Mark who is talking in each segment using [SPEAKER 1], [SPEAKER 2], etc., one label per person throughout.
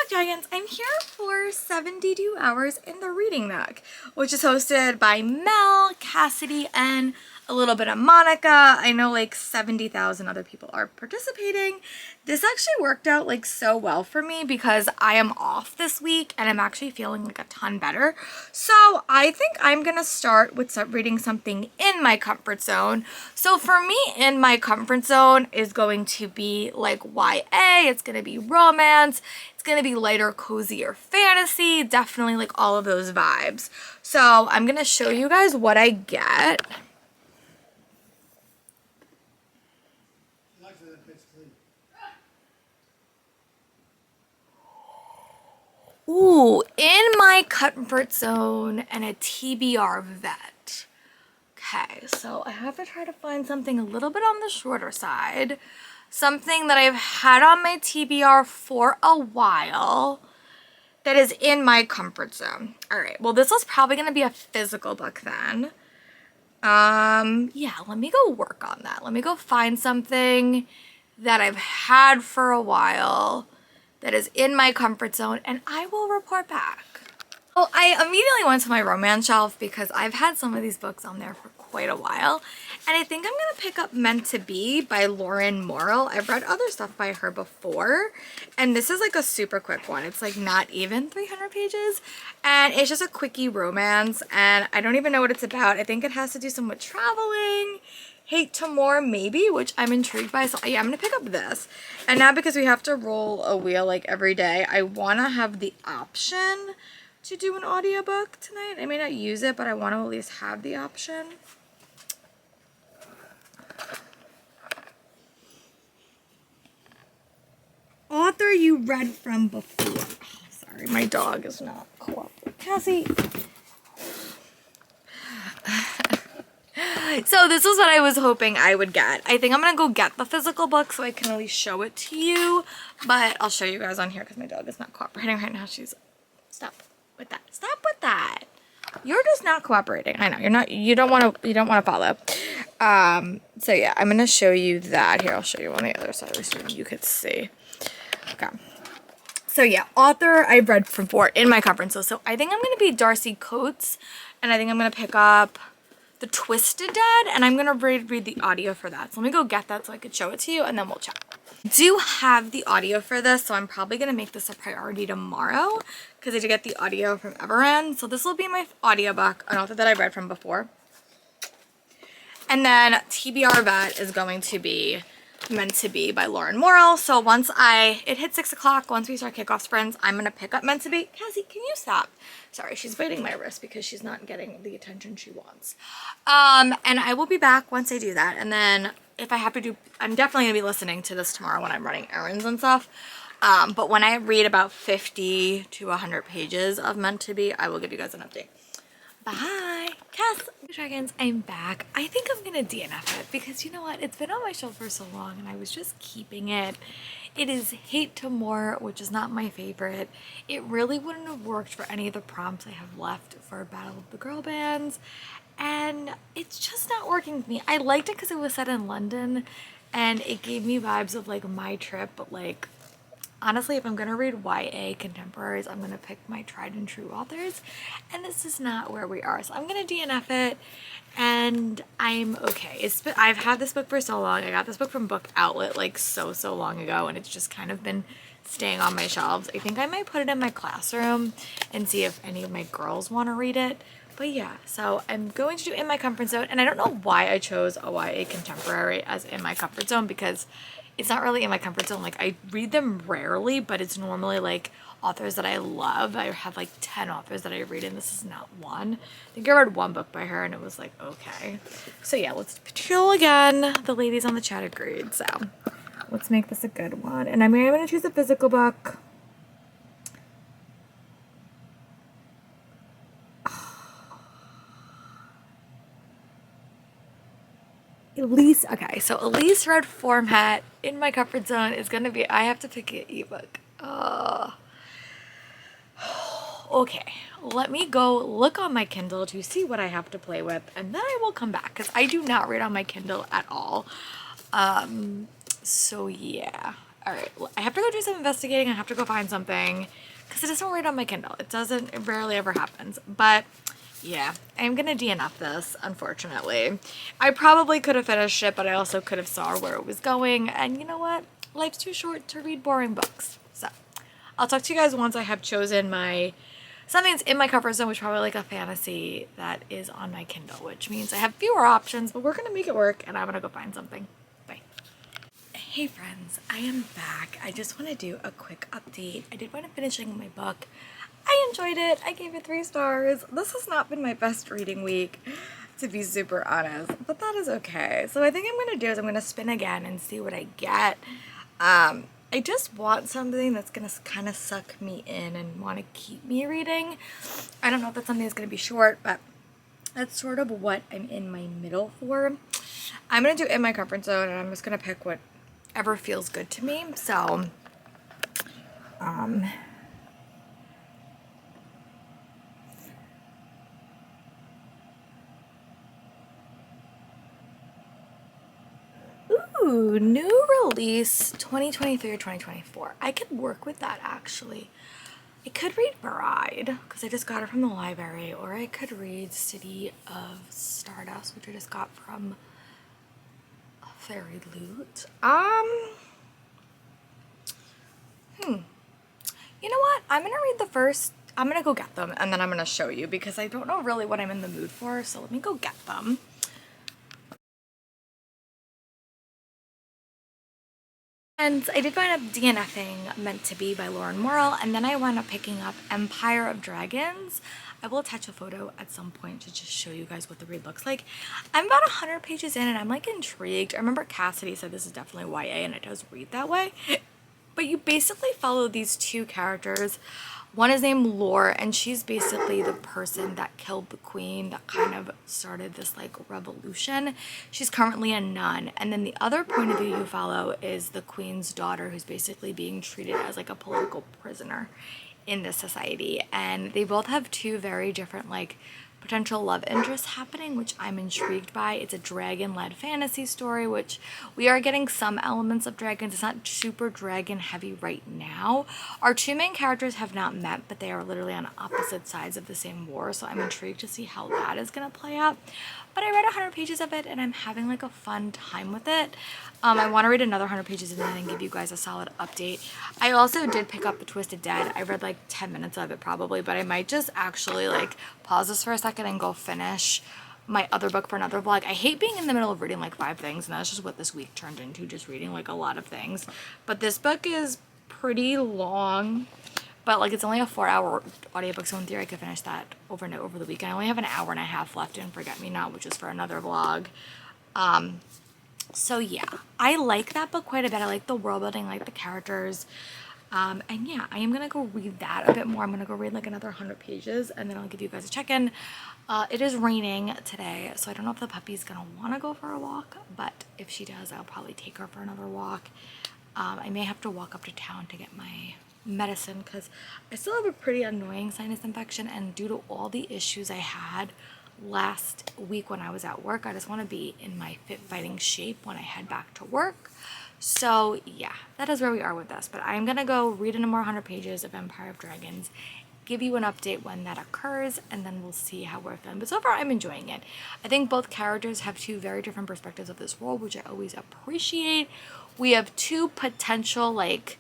[SPEAKER 1] Dragons, I'm here for 72 Hours in the Reading Nook, which is hosted by Mel, Cassidy, and a little bit of Monica. I know like 70,000 other people are participating. This actually worked out like so well for me because I am off this week and I'm actually feeling like a ton better. So I think I'm gonna start with reading something in my comfort zone. So for me, in my comfort zone is going to be like YA, it's gonna be romance, it's gonna be lighter, cozier fantasy, definitely like all of those vibes. So I'm gonna show you guys what I get. Ooh, in my comfort zone and a TBR vet. Okay, so I have to try to find something a little bit on the shorter side. Something that I've had on my TBR for a while that is in my comfort zone. All right, well, this was probably going to be a physical book then. Yeah, let me go work on that. Let me go find something that I've had for a while that is in my comfort zone, and I will report back. Well, I immediately went to my romance shelf because I've had some of these books on there for quite a while, and I think I'm gonna pick up Meant to Be by Lauren Morrill. I've read other stuff by her before, and this is like a super quick one. It's like not even 300 pages, and it's just a quickie romance, and I don't even know what it's about. I think it has to do some with traveling, Hate to More maybe, which I'm intrigued by. So yeah, I'm gonna pick up this. And now because we have to roll a wheel like every day, I wanna have the option to do an audiobook tonight. I may not use it, but I want to at least have the option. Author you read from before. Oh, sorry, my dog is not cooperating. Cassie. So this was what I was hoping I would get. I think I'm gonna go get the physical book so I can at least show it to you, but I'll show you guys on here because my dog is not cooperating right now. She's, stop with that. Stop with that. You're just not cooperating. I know you're not, you don't want to follow. So yeah, I'm going to show you that here. I'll show you on the other side so you could see. Okay. So yeah, author I've read from before in my comfort zone. So I think I'm going to be Darcy Coates, and I think I'm going to pick up The Twisted Dead, and I'm going to read the audio for that. So let me go get that so I could show it to you, and then we'll chat. I do have the audio for this, so I'm probably going to make this a priority tomorrow because I did get the audio from Everend. So this will be my audiobook, an author that I've read from before. And then TBR Vet is going to be Meant to Be by Lauren Morrill. So once it hits 6 o'clock, once we start kickoff sprints, I'm going to pick up Meant to Be. Cassie, can you stop? Sorry, she's biting my wrist because she's not getting the attention she wants. And I will be back once I do that. And then if I have to do, I'm definitely going to be listening to this tomorrow when I'm running errands and stuff. But when I read about 50 to 100 pages of Meant to Be, I will give you guys an update. Bye. Cass. Dragons, I'm back. I think I'm going to DNF it because you know what? It's been on my shelf for so long and I was just keeping it. It is Hate to More, which is not my favorite. It really wouldn't have worked for any of the prompts I have left for Battle of the Girl Bands. And it's just not working with me. I liked it because it was set in London and it gave me vibes of like my trip, but like honestly, if I'm gonna read YA contemporaries, I'm gonna pick my tried and true authors, and this is not where we are. So I'm gonna DNF it, and I'm okay. I've had this book for so long. I got this book from Book Outlet like so long ago, and it's just kind of been staying on my shelves. I think I might put it in my classroom and see if any of my girls want to read it. But yeah, so I'm going to do in my comfort zone, and I don't know why I chose a YA contemporary as in my comfort zone because it's not really in my comfort zone. Like I read them rarely, but it's normally like authors that I love. I have like 10 authors that I read and this is not one. I think I read one book by her and it was like, okay. So yeah, let's chill again. The ladies on the chat agreed. So let's make this a good one. And I'm going to choose a physical book. Elise, okay, so Elise read format in my comfort zone is gonna be, I have to pick an ebook. Okay, let me go look on my Kindle to see what I have to play with, and then I will come back because I do not read on my Kindle at all. So yeah, all right, I have to go do some investigating. I have to go find something because it doesn't read on my Kindle. It rarely ever happens. But yeah, I'm gonna DNF this, unfortunately. I probably could have finished it, but I also could have saw where it was going. And you know what? Life's too short to read boring books. So I'll talk to you guys once I have chosen something that's in my comfort zone, which is probably like a fantasy that is on my Kindle, which means I have fewer options, but we're gonna make it work and I'm gonna go find something. Bye. Hey friends, I am back. I just want to do a quick update. I did wind up finishing my book. I enjoyed it. I gave it 3 stars. This has not been my best reading week, to be super honest, but that is okay. So I think I'm going to do is I'm going to spin again and see what I get. I just want something that's going to kind of suck me in and want to keep me reading. I don't know if that's something that's going to be short, but that's sort of what I'm in my middle for. I'm going to do In My Comfort Zone, and I'm just going to pick whatever feels good to me. So, ooh, new release 2023 or 2024. I could work with that actually. I could read Bride because I just got it from the library, or I could read City of Stardust, which I just got from Fairy Loot. You know what? I'm gonna read the first. I'm gonna go get them and then I'm gonna show you because I don't know really what I'm in the mood for. So let me go get them. And I did wind up DNFing Meant to Be by Lauren Morrill, and then I wound up picking up Empire of Dragons. I will attach a photo at some point to just show you guys what the read looks like. I'm about 100 pages in and I'm like intrigued. I remember Cassidy said this is definitely YA and it does read that way. But you basically follow these 2 characters. One is named Lore, and she's basically the person that killed the queen that kind of started this like revolution. She's currently a nun. And then the other point of view you follow is the queen's daughter, who's basically being treated as like a political prisoner in this society. And they both have 2 very different like potential love interests happening, which I'm intrigued by. It's a dragon-led fantasy story, which we are getting some elements of dragons. It's not super dragon heavy right now. Our 2 main characters have not met, but they are literally on opposite sides of the same war, so I'm intrigued to see how that is going to play out. But I read 100 pages of it and I'm having like a fun time with it. I want to read another 100 pages and then give you guys a solid update. I also did pick up The Twisted Dead. I read like 10 minutes of it probably, but I might just actually like pause this for a second and go finish my other book for another vlog. I hate being in the middle of reading like 5 things, and that's just what this week turned into, just reading like a lot of things. But this book is pretty long, but like it's only a 4-hour audiobook, so in theory I could finish that overnight over the weekend. I only have an hour and a half left in Forget Me Not, which is for another vlog. So yeah, I like that book quite a bit. I like the world building, I like the characters. And yeah, I am gonna go read that a bit more. I'm gonna go read like another 100 pages and then I'll give you guys a check-in. It is raining today, so I don't know if the puppy's gonna want to go for a walk, but if she does, I'll probably take her for another walk. I may have to walk up to town to get my medicine because I still have a pretty annoying sinus infection, and due to all the issues I had last week when I was at work, I just want to be in my fit fighting shape when I head back to work. So yeah, that is where we are with this, but I'm gonna go read into more 100 pages of Empire of Dragons, give you an update when that occurs, and then we'll see how we're feeling. But so far I'm enjoying it. I think both characters have 2 very different perspectives of this world, which I always appreciate. We have 2 potential like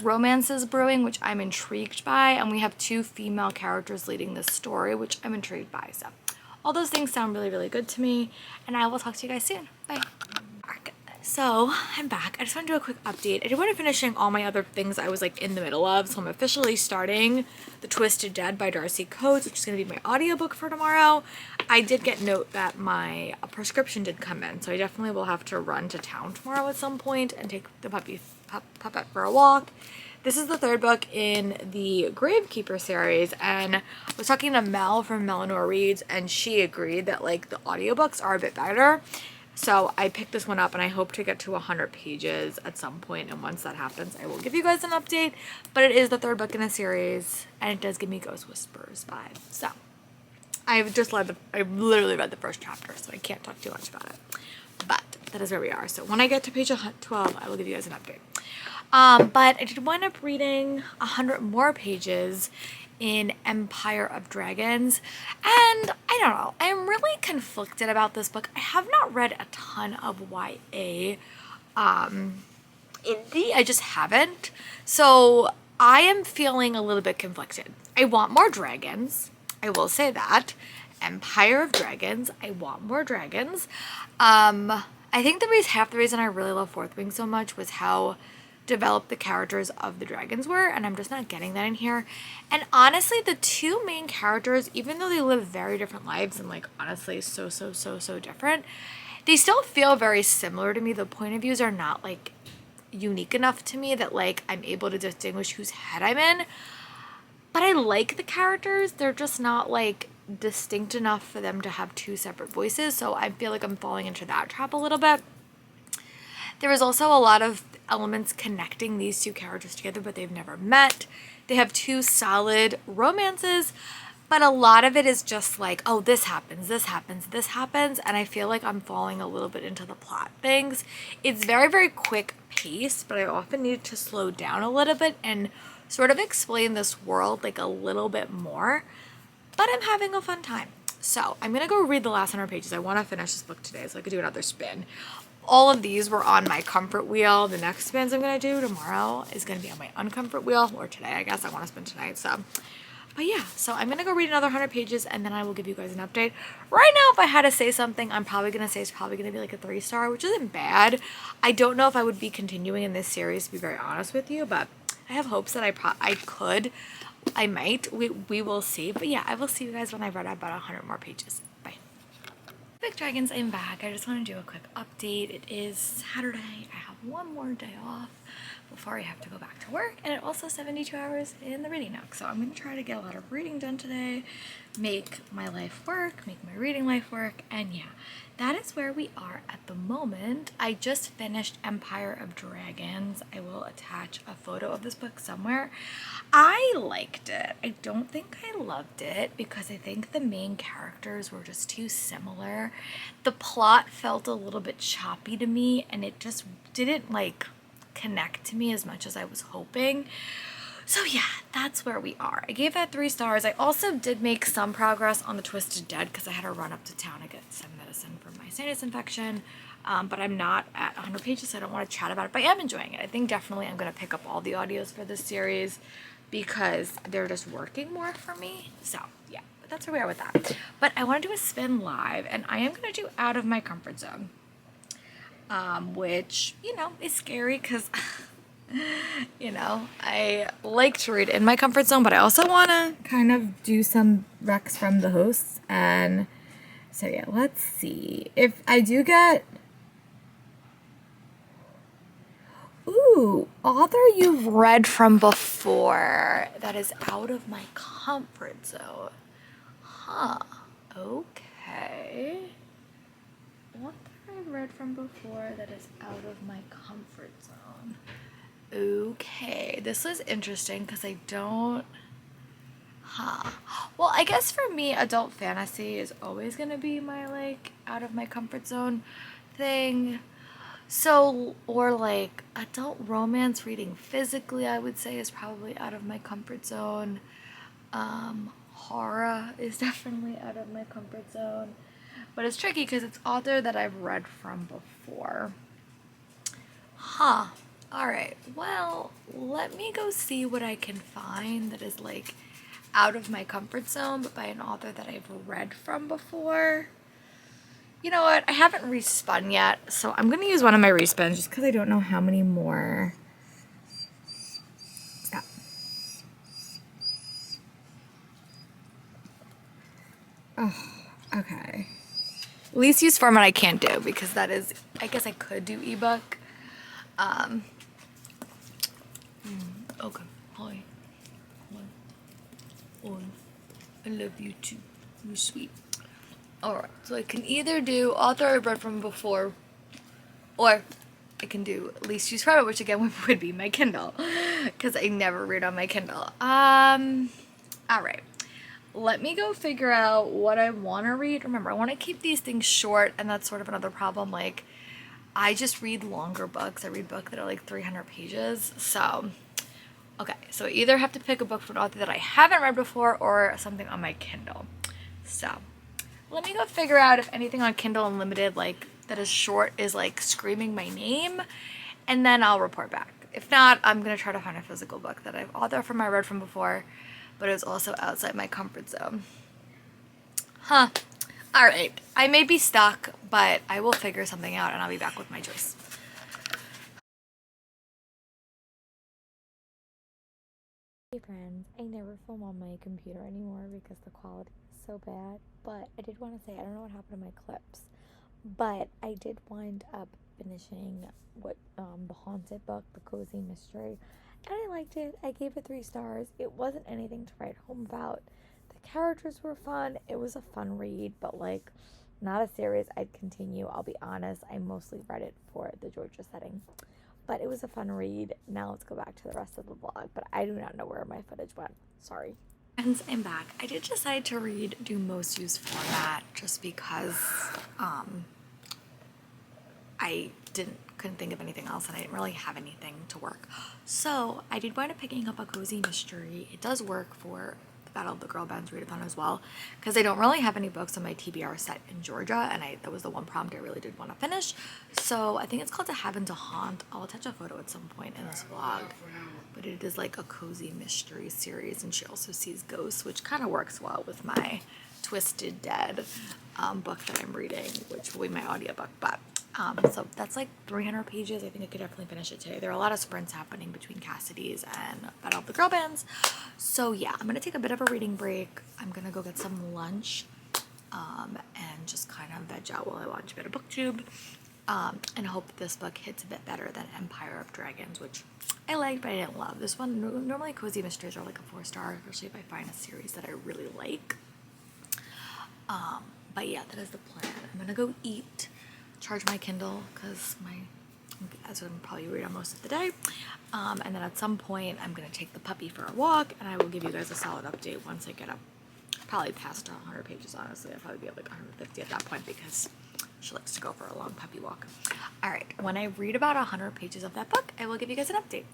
[SPEAKER 1] romances brewing, which I'm intrigued by, and we have 2 female characters leading this story, which I'm intrigued by. So all those things sound really, really good to me, and I will talk to you guys soon. Bye. So I'm back. I just want to do a quick update. I did want to finishing all my other things I was like in the middle of, so I'm officially starting The Twisted Dead by Darcy Coates, which is going to be my audiobook for tomorrow. I did get note that my prescription did come in, so I definitely will have to run to town tomorrow at some point and take the puppet for a walk. This is the 3rd book in the Gravekeeper series, and I was talking to Mel from Melanor Reads, and she agreed that like the audiobooks are a bit better. So I picked this one up and I hope to get to 100 pages at some point, and once that happens I will give you guys an update. But it is the 3rd book in the series and it does give me Ghost Whisperers vibes. So I've literally read the first chapter, so I can't talk too much about it. But that is where we are. So when I get to page 12, I will give you guys an update. But I did wind up reading 100 more pages in Empire of Dragons, and I don't know, I'm really conflicted about this book. I have not read a ton of YA indie, I just haven't, so I am feeling a little bit conflicted. I want more dragons, I will say that. Empire of Dragons, I want more dragons. I think half the reason I really love Fourth Wing so much was how developed the characters of the dragons were, and I'm just not getting that in here. And honestly, the two main characters, even though they live very different lives and like honestly so different, they still feel very similar to me. The point of views are not like unique enough to me that like I'm able to distinguish whose head I'm in. But I like the characters. They're just not like distinct enough for them to have two separate voices, so I feel like I'm falling into that trap a little bit. There is also a lot of elements connecting these two characters together, but they've never met. They have two solid romances, but a lot of it is just like, oh, this happens, this happens, this happens, and I feel like I'm falling a little bit into the plot things. It's very quick paced, but I often need to slow down a little bit and sort of explain this world like a little bit more, but I'm having a fun time. So I'm gonna go read the last 100 pages. I want to finish this book today so I could do another spin. All of these were on my comfort wheel. The next spins I'm gonna do tomorrow is gonna be on my uncomfort wheel, or today, I guess. I want to spin tonight, so. But yeah, so I'm gonna go read another 100 pages and then I will give you guys an update. Right now, if I had to say something, I'm probably gonna say it's probably gonna be like a 3-star, which isn't bad. I don't know if I would be continuing in this series, to be very honest with you, but I have hopes that I could. I might. We will see. But yeah, I will see you guys when I've read about 100 more pages. Bye. Big Dragons, I'm back. I just want to do a quick update. It is Saturday. I have one more day off before I have to go back to work, and it also 72 hours in the reading nook. So I'm going to try to get a lot of reading done today, make my life work, make my reading life work, and yeah, that is where we are at the moment. I just finished Empire of Dragons. I will attach a photo of this book somewhere. I liked it. I don't think I loved it because I think the main characters were just too similar. The plot felt a little bit choppy to me, and it just didn't like connect to me as much as I was hoping. So yeah, that's where we are. I gave that 3 stars. I also did make some progress on the Twisted Dead because I had to run up to town to get some medicine for my sinus infection. But I'm not at 100 pages, so I don't want to chat about it, but I am enjoying it. I think definitely I'm going to pick up all the audios for this series because they're just working more for me. So yeah, but that's where we are with that. But I want to do a spin live, and I am going to do Out of My Comfort Zone, which, you know, is scary because, you know, I like to read in my comfort zone, but I also want to kind of do some recs from the hosts. And so yeah, let's see if I do get... Ooh, author you've read from before that is out of my comfort zone. Huh. Okay. Author I've read from before that is out of my comfort zone. Okay. This is interesting because I don't... Huh. Well, I guess for me, adult fantasy is always going to be my, like, out of my comfort zone thing. So, or like adult romance reading physically, I would say is probably out of my comfort zone. Horror is definitely out of my comfort zone, but it's tricky because it's author that I've read from before. Huh. All right. Well, let me go see what I can find that is like out of my comfort zone, but by an author that I've read from before. You know what? I haven't respun yet, so I'm going to use one of my respins just because I don't know how many more. Stop. Oh, okay. Least use format I can't do because that is, I guess I could do ebook. Okay. Hi. I love you too. You're sweet. Alright, so I can either do author I've read from before, or I can do least used format, which again would be my Kindle, because I never read on my Kindle. Alright, let me go figure out what I want to read. Remember, I want to keep these things short, and that's sort of another problem. Like, I just read longer books. I read books that are like 300 pages. So, okay. So I either have to pick a book from an author that I haven't read before or something on my Kindle. So, let me go figure out if anything on Kindle Unlimited like that is short is like screaming my name, and then I'll report back. If not, I'm gonna try to find a physical book that I've authored from I read from before, but it's also outside my comfort zone. Huh. Alright. I may be stuck, but I will figure something out and I'll be back with my choice.
[SPEAKER 2] Hey friends, I never film on my computer anymore because the quality is so bad, but I did want to say I don't know what happened to my clips, but I did wind up finishing the haunted book, The Cozy Mystery, and I liked it. I gave it 3 stars. It wasn't anything to write home about. The characters were fun. It was a fun read, but like not a series I'd continue. I'll be honest. I mostly read it for the Georgia setting. But it was a fun read. Now let's go back to the rest of the vlog. But I do not know where my footage went. Sorry.
[SPEAKER 1] Friends, I'm back. I did decide to read Do Most Use Format just because I couldn't think of anything else and I didn't really have anything to work. So I did wind up picking up A Cozy Mystery. It does work for the Battle of the Girl Bands readathon as well because I don't really have any books on my TBR set in Georgia, and that was the one prompt I really did want to finish. So I think it's called To Have and to Haunt. I'll attach a photo at some point in this vlog, but it is like a cozy mystery series, and she also sees ghosts, which kind of works well with my Twisted Dead book that I'm reading, which will be my audiobook. But so that's like 300 pages. I think I could definitely finish it today. There are a lot of sprints happening between Cassidy's and Battle of the Girl Bands. So yeah, I'm gonna take a bit of a reading break. I'm gonna go get some lunch and just kind of veg out while I watch a bit of booktube, and hope this book hits a bit better than Empire of Dragons, which I liked but I didn't love. This one, normally cozy mysteries are like a 4-star, especially if I find a series that I really like. But yeah, that is the plan. I'm gonna go eat, charge my Kindle because as I'm probably read on most of the day, and then at some point I'm gonna take the puppy for a walk, and I will give you guys a solid update once I get up. Probably past 100 pages, honestly. I'll probably be at like 150 at that point because she likes to go for a long puppy walk. All right, when I read about 100 pages of that book, I will give you guys an update.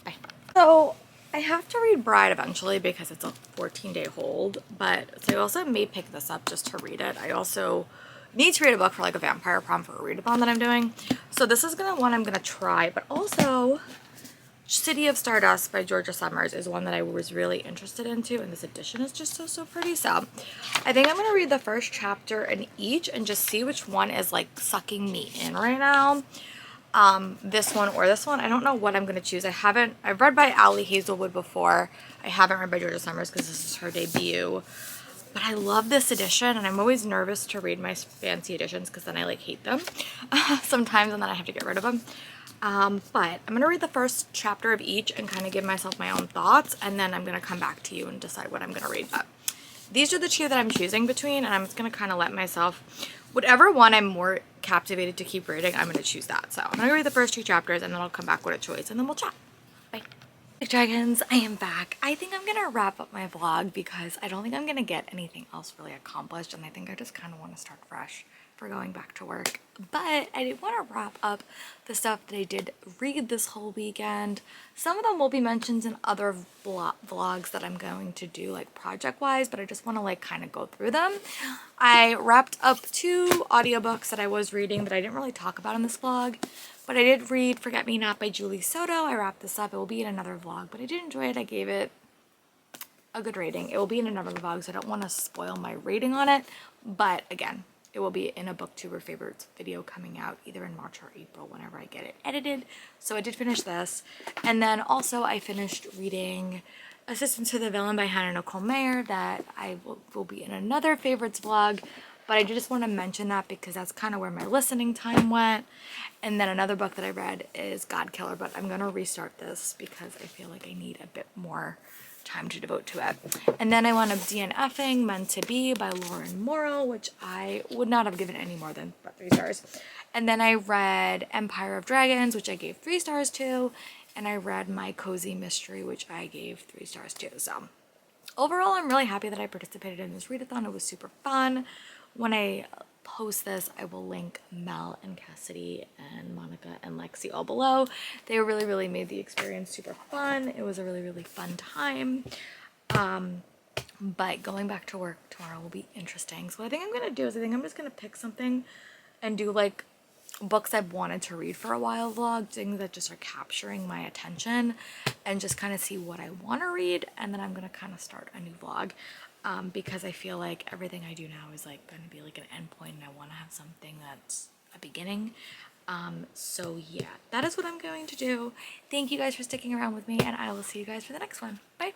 [SPEAKER 1] Bye. So I have to read Bride eventually because it's a 14-day hold, but so I also may pick this up just to read it. I also need to read a book for like a vampire prom for a readathon that I'm doing. So this is one I'm gonna try, but also City of Stardust by Georgia Summers is one that I was really interested into, and this edition is just so pretty. So I think I'm gonna read the first chapter in each and just see which one is like sucking me in right now. This one or this one. I don't know what I'm gonna choose. I've read by Allie Hazelwood before. I haven't read by Georgia Summers because this is her debut. But I love this edition, and I'm always nervous to read my fancy editions because then I like hate them sometimes, and then I have to get rid of them. But I'm gonna read the first chapter of each and kind of give myself my own thoughts, and then I'm gonna come back to you and decide what I'm gonna read. But these are the two that I'm choosing between, and I'm just gonna kind of let myself, whatever one I'm more captivated to keep reading, I'm gonna choose that. So I'm gonna read the first 2 chapters, and then I'll come back with a choice, and then we'll chat. Bye. Dragons, I am back. I think I'm gonna wrap up my vlog because I don't think I'm gonna get anything else really accomplished, and I think I just kind of want to start fresh for going back to work. But I did want to wrap up the stuff that I did read this whole weekend. Some of them will be mentioned in other vlogs that I'm going to do like project wise, but I just want to like kind of go through them. I wrapped up 2 audiobooks that I was reading that I didn't really talk about in this vlog, but I did read Forget Me Not by Julie Soto. I wrapped this up. It will be in another vlog, but I did enjoy it. I gave it a good rating. It will be in another vlog, so I don't want to spoil my rating on it, but again, it will be in a booktuber favorites video coming out either in March or April whenever I get it edited. So I did finish this. And then also I finished reading Assistant to the Villain by Hannah Nicole Mayer that I will be in another favorites vlog. But I just want to mention that because that's kind of where my listening time went. And then another book that I read is God Killer, but I'm going to restart this because I feel like I need a bit more time to devote to it. And then I wound up DNFing Meant to Be by Lauren Morrow, which I would not have given any more than 3 stars. And then I read Empire of Dragons, which I gave 3 stars to, and I read My Cozy Mystery, which I gave 3 stars to. So overall, I'm really happy that I participated in this readathon. It was super fun. When I post this, I will link Mel and Cassidy and Monica and Lexi all below. They really made the experience super fun. It was a really fun time. But going back to work tomorrow will be interesting. So what I think I'm gonna do is I think I'm just gonna pick something and do like books I've wanted to read for a while vlog, things that just are capturing my attention, and just kind of see what I want to read, and then I'm gonna kind of start a new vlog, because I feel like everything I do now is like going to be like an end point, and I want to have something that's a beginning. So yeah, that is what I'm going to do. Thank you guys for sticking around with me, and I will see you guys for the next one. Bye.